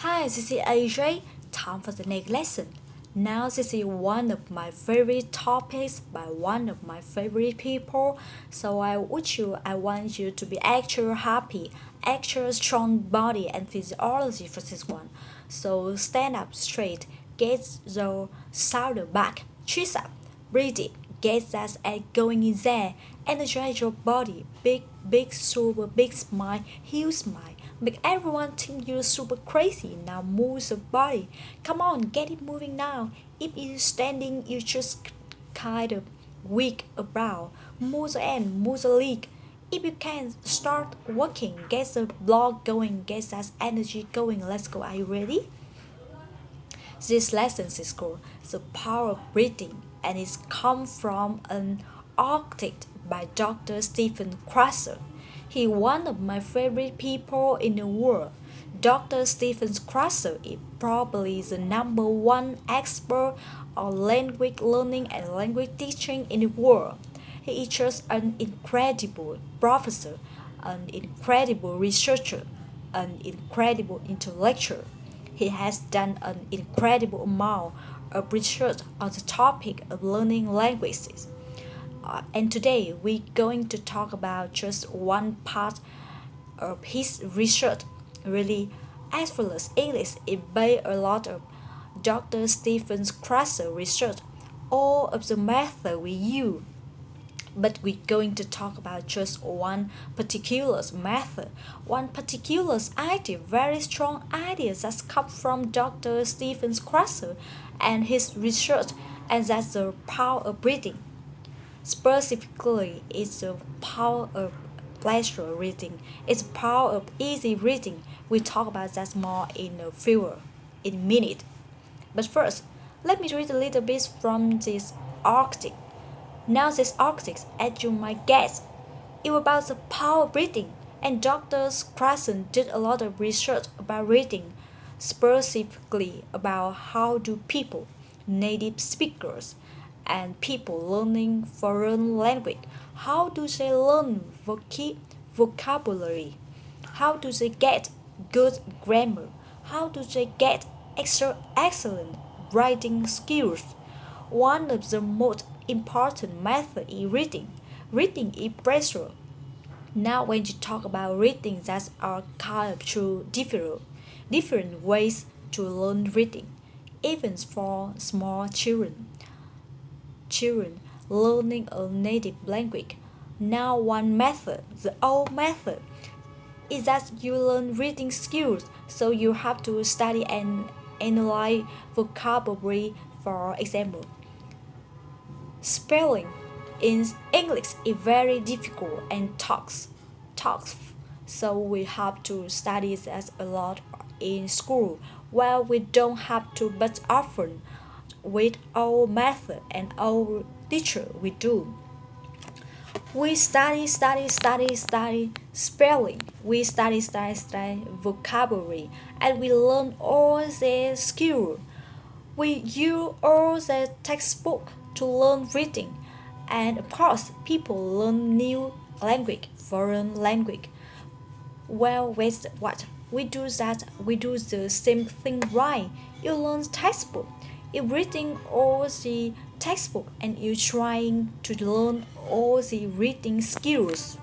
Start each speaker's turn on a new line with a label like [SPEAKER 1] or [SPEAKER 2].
[SPEAKER 1] Hi, this is AJ. Time for the next lesson. Now, this is one of my favorite topics by one of my favorite people. So I want you to be actually happy, actual strong body and physiology for this one. So stand up straight, get the shoulder back, chest up, breathe it, get that air going in there, energize your body, big super big smile, huge smile. Make everyone think you're super crazy. Now move your body. Come on, get it moving now. If you're standing, you just kind of weak about. Move the end, move the leg. If you can, start walking. Get the blood going, get that energy going. Let's go. Are you ready? This lesson is called The Power of Breathing and it's come from an article by Dr. Stephen Krasser. He one of my favorite people in the world. Dr. Stephen Krasser is probably the number one expert on language learning and language teaching in the world. He is just an incredible professor, an incredible researcher, an incredible intellectual. He has done an incredible amount of research on the topic of learning languages. And today we're going to talk about just one part of his research. Really, as well as English, it based a lot of Dr. Stephen Krasser research, all of the method we use, but we're going to talk about just one particular method, one particular idea, very strong idea that's come from Dr. Stephen Krasser and his research, and that's the power of breathing. Specifically, it's the power of pleasure reading. It's the power of easy reading. We talk about that more in a few in a minute. But first, let me read a little bit from this article. Now this article, as you might guess, is about the power of reading, and Dr. Krasser did a lot of research about reading, specifically about how do people, native speakers, and people learning foreign language, how do they learn vocabulary, how do they get good grammar, how do they get excellent writing skills. One of the most important methods is reading. Reading is pressure. Now, when you talk about reading, that's are kind of two different ways to learn reading, even for small children learning a native language. Now, one method, the old method, is that you learn reading skills, so you have to study and analyze vocabulary. For example, spelling in English is very difficult and talks. So we have to study that a lot in school. Well, we don't have to, but often with our method and our teacher we do. We study spelling. We study vocabulary, and we learn all the skills. We use all the textbook to learn reading, and of course, people learn new language, foreign language. Well, with what we do that we do the same thing right. You learn textbook, you reading all the textbook, and you trying to learn all the reading skills.